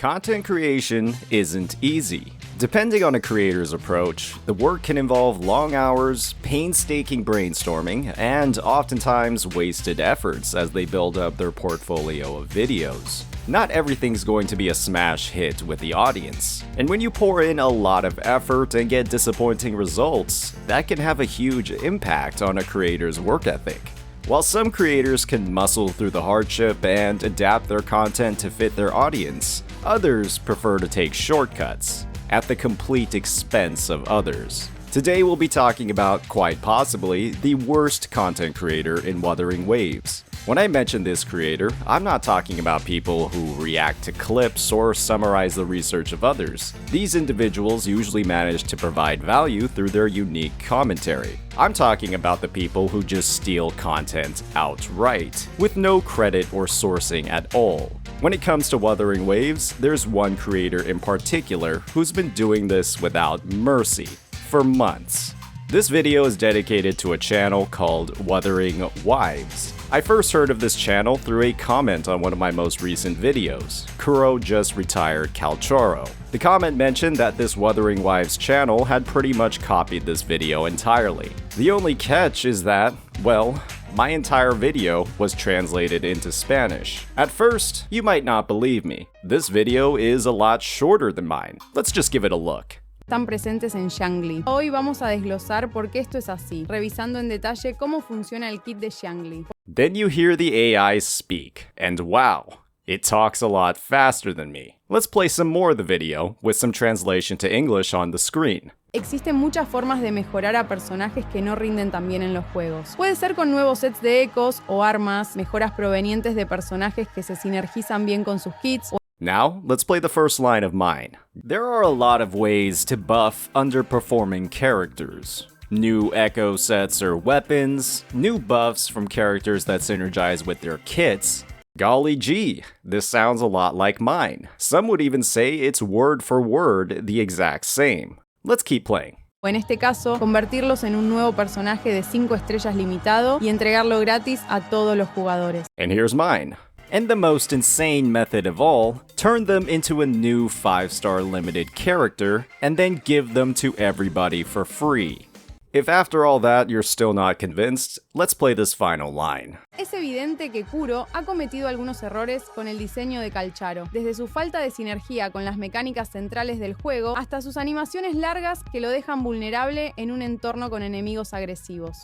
Content creation isn't easy. Depending on a creator's approach, the work can involve long hours, painstaking brainstorming, and oftentimes wasted efforts as they build up their portfolio of videos. Not everything's going to be a smash hit with the audience, and when you pour in a lot of effort and get disappointing results, that can have a huge impact on a creator's work ethic. While some creators can muscle through the hardship and adapt their content to fit their audience, others prefer to take shortcuts at the complete expense of others. Today we'll be talking about, quite possibly, the worst content creator in Wuthering Waves. When I mention this creator, I'm not talking about people who react to clips or summarize the research of others. These individuals usually manage to provide value through their unique commentary. I'm talking about the people who just steal content outright, with no credit or sourcing at all. When it comes to Wuthering Waves, there's one creator in particular who's been doing this without mercy for months. This video is dedicated to a channel called Wuthering Waves. I first heard of this channel through a comment on one of my most recent videos. Kuro just retired Calchoro. The comment mentioned that this Wuthering Waves channel had pretty much copied this video entirely. The only catch is that, well, my entire video was translated into Spanish. At first, you might not believe me. This video is a lot shorter than mine. Let's just give it a look. Están presentes en Xiangli. Hoy vamos a desglosar por qué esto es así, revisando en detalle cómo funciona el kit de Xiangli. Then you hear the AI speak, and wow, it talks a lot faster than me. Let's play some more of the video with some translation to English on the screen. Existen muchas formas de mejorar a personajes que no rinden tan bien en los juegos. Puede ser con nuevos sets de ecos o armas, mejoras provenientes de personajes que se sinergizan bien con sus kits. Now, let's play the first line of mine. There are a lot of ways to buff underperforming characters. New echo sets or weapons, new buffs from characters that synergize with their kits. Golly gee, this sounds a lot like mine. Some would even say it's word for word the exact same. Let's keep playing. O en este caso, convertirlos en un nuevo personaje de 5 estrellas limitado y entregarlo gratis a todos los jugadores. And here's mine. And the most insane method of all, turn them into a new 5-star limited character, and then give them to everybody for free. If after all that you're still not convinced, let's play this final line. Es evidente que Kuro ha cometido algunos errores con el diseño de Calcharo, desde su falta de sinergia con las mecánicas centrales del juego hasta sus animaciones largas que lo dejan vulnerable en un entorno con enemigos agresivos.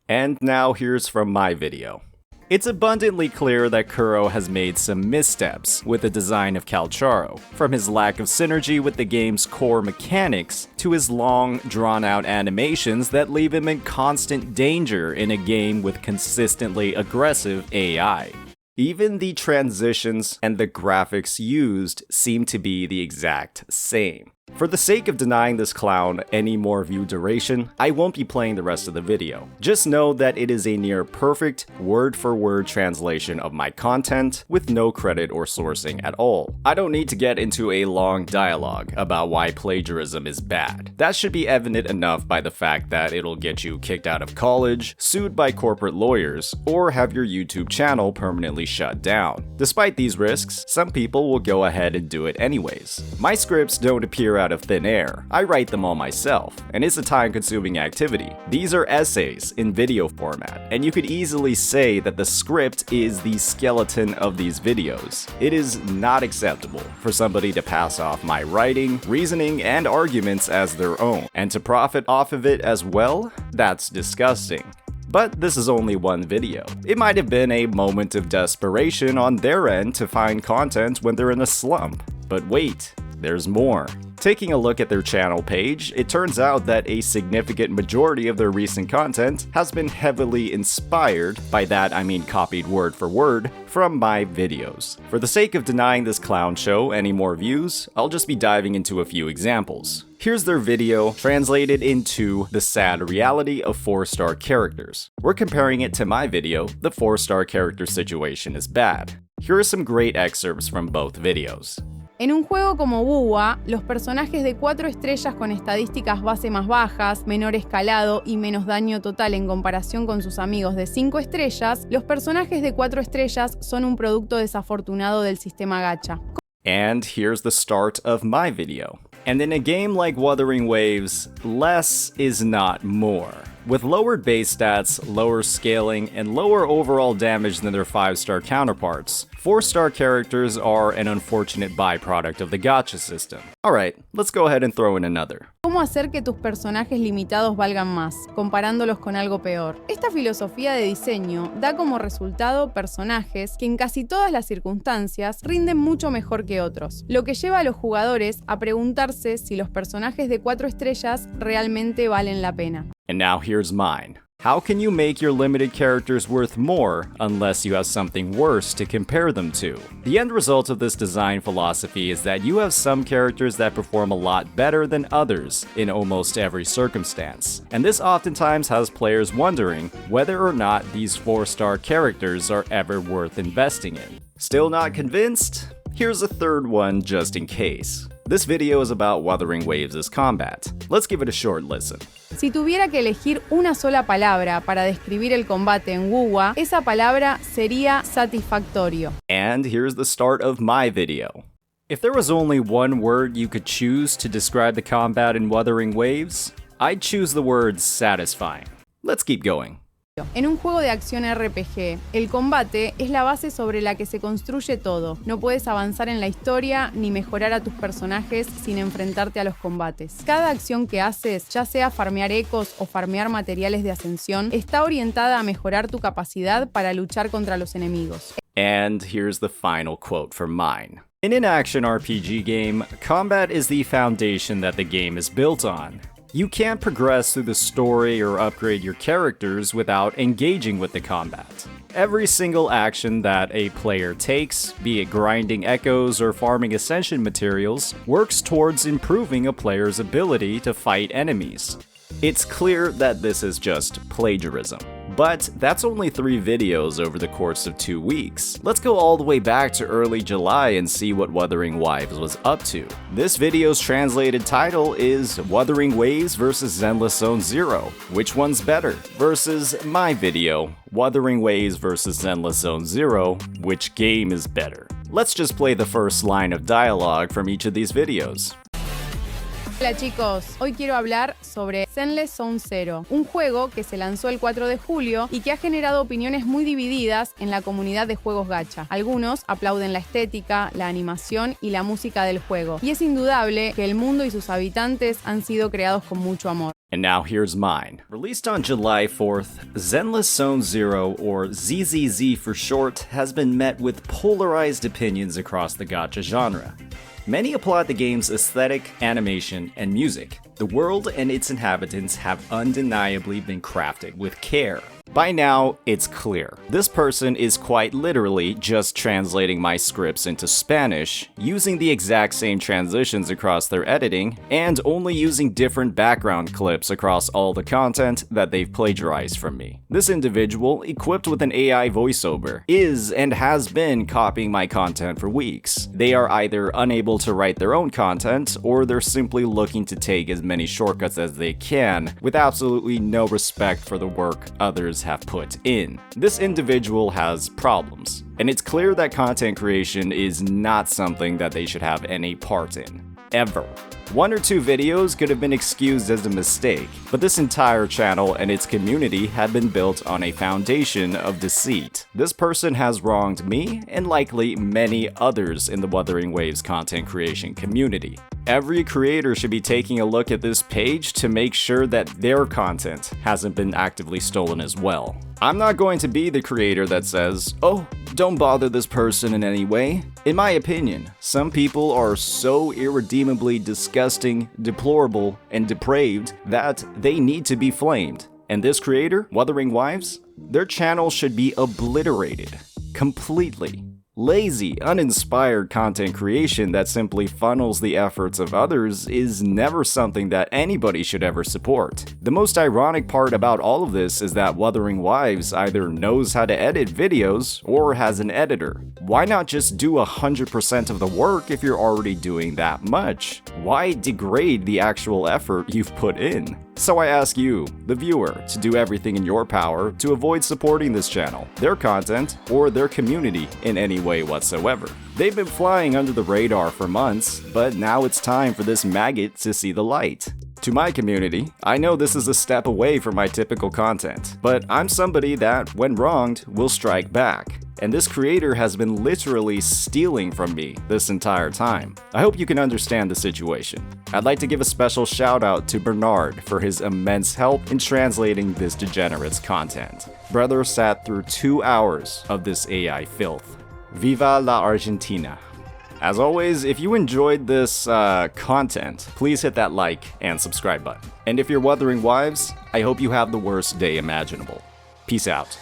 And now here's from my video. It's abundantly clear that Kuro has made some missteps with the design of Calcharo, from his lack of synergy with the game's core mechanics to his long, drawn-out animations that leave him in constant danger in a game with consistently aggressive AI. Even the transitions and the graphics used seem to be the exact same. For the sake of denying this clown any more view duration, I won't be playing the rest of the video. Just know that it is a near perfect, word-for-word translation of my content with no credit or sourcing at all. I don't need to get into a long dialogue about why plagiarism is bad. That should be evident enough by the fact that it'll get you kicked out of college, sued by corporate lawyers, or have your YouTube channel permanently shut down. Despite these risks, some people will go ahead and do it anyways. My scripts don't appear out of thin air. I write them all myself, and it's a time-consuming activity. These are essays in video format, and you could easily say that the script is the skeleton of these videos. It is not acceptable for somebody to pass off my writing, reasoning, and arguments as their own, and to profit off of it as well? That's disgusting. But this is only one video. It might have been a moment of desperation on their end to find content when they're in a slump. But wait, there's more. Taking a look at their channel page, it turns out that a significant majority of their recent content has been heavily inspired, by that I mean copied word for word, from my videos. For the sake of denying this clown show any more views, I'll just be diving into a few examples. Here's their video translated into the sad reality of 4-star characters. We're comparing it to my video, the 4-star character situation is bad. Here are some great excerpts from both videos. En un juego como WuWa, los personajes de 4 estrellas con estadísticas base más bajas, menor escalado y menos daño total en comparación con sus amigos de 5 estrellas, los personajes de 4 estrellas son un producto desafortunado del sistema gacha. And here's the start of my video. And in a game like Wuthering Waves, less is not more. With lowered base stats, lower scaling, and lower overall damage than their 5-star counterparts, 4-star characters are an unfortunate byproduct of the gacha system. Alright, let's go ahead and throw in another. ¿Cómo hacer que tus personajes limitados valgan más, comparándolos con algo peor? Esta filosofía de diseño da como resultado personajes que en casi todas las circunstancias rinden mucho mejor que otros, lo que lleva a los jugadores a preguntarse si los personajes de 4 estrellas realmente valen la pena. And now here's mine. How can you make your limited characters worth more unless you have something worse to compare them to? The end result of this design philosophy is that you have some characters that perform a lot better than others in almost every circumstance. And this oftentimes has players wondering whether or not these 4-star characters are ever worth investing in. Still not convinced? Here's a third one just in case. This video is about Wuthering Waves' combat. Let's give it a short listen. Si tuviera que elegir una sola palabra para describir el combate en WuWa, esa palabra sería satisfactorio. And here's the start of my video. If there was only one word you could choose to describe the combat in Wuthering Waves, I'd choose the word satisfying. Let's keep going. En un juego de acción RPG, el combate es la base sobre la que se construye todo. No puedes avanzar en la historia ni mejorar a tus personajes sin enfrentarte a los combates. Cada acción que haces, ya sea farmear ecos o farmear materiales de ascensión, está orientada a mejorar tu capacidad para luchar contra los enemigos. And here's the final quote from mine. In an action RPG game, combat is the foundation that the game is built on. You can't progress through the story or upgrade your characters without engaging with the combat. Every single action that a player takes, be it grinding echoes or farming ascension materials, works towards improving a player's ability to fight enemies. It's clear that this is just plagiarism. But that's only 3 videos over the course of 2 weeks. Let's go all the way back to early July and see what Wuthering Waves was up to. This video's translated title is Wuthering Waves vs Zenless Zone Zero. Which one's better? Versus my video, Wuthering Waves vs Zenless Zone Zero. Which game is better? Let's just play the first line of dialogue from each of these videos. Hola chicos, hoy quiero hablar sobre Zenless Zone Zero, un juego que se lanzó el 4 de julio y que ha generado opiniones muy divididas en la comunidad de juegos gacha. Algunos aplauden la estética, la animación y la música del juego, y es indudable que el mundo y sus habitantes han sido creados con mucho amor. And now here's mine. Released on July 4th, Zenless Zone Zero, or ZZZ for short, has been met with polarized opinions across the gacha genre. Many applaud the game's aesthetic, animation, and music. The world and its inhabitants have undeniably been crafted with care. By now, it's clear. This person is quite literally just translating my scripts into Spanish, using the exact same transitions across their editing, and only using different background clips across all the content that they've plagiarized from me. This individual, equipped with an AI voiceover, is and has been copying my content for weeks. They are either unable to write their own content, or they're simply looking to take as many shortcuts as they can, with absolutely no respect for the work others have put in. This individual has problems, and it's clear that content creation is not something that they should have any part in, ever. 1 or 2 videos could have been excused as a mistake, but this entire channel and its community had been built on a foundation of deceit. This person has wronged me, and likely many others in the Wuthering Waves content creation community. Every creator should be taking a look at this page to make sure that their content hasn't been actively stolen as well. I'm not going to be the creator that says, "Oh, don't bother this person in any way." In my opinion, some people are so irredeemably disgusting, deplorable, and depraved that they need to be flamed. And this creator, Wuthering Waves, their channel should be obliterated. Completely. Lazy, uninspired content creation that simply funnels the efforts of others is never something that anybody should ever support. The most ironic part about all of this is that Wuthering Waves either knows how to edit videos or has an editor. Why not just do 100% of the work if you're already doing that much? Why degrade the actual effort you've put in? So I ask you, the viewer, to do everything in your power to avoid supporting this channel, their content, or their community in any way whatsoever. They've been flying under the radar for months, but now it's time for this maggot to see the light. To my community, I know this is a step away from my typical content, but I'm somebody that, when wronged, will strike back. And this creator has been literally stealing from me this entire time. I hope you can understand the situation. I'd like to give a special shout out to Bernard for his immense help in translating this degenerate's content. Brother sat through 2 hours of this AI filth. Viva la Argentina. As always, if you enjoyed this content, please hit that like and subscribe button. And if you're Wuthering Waves, I hope you have the worst day imaginable. Peace out.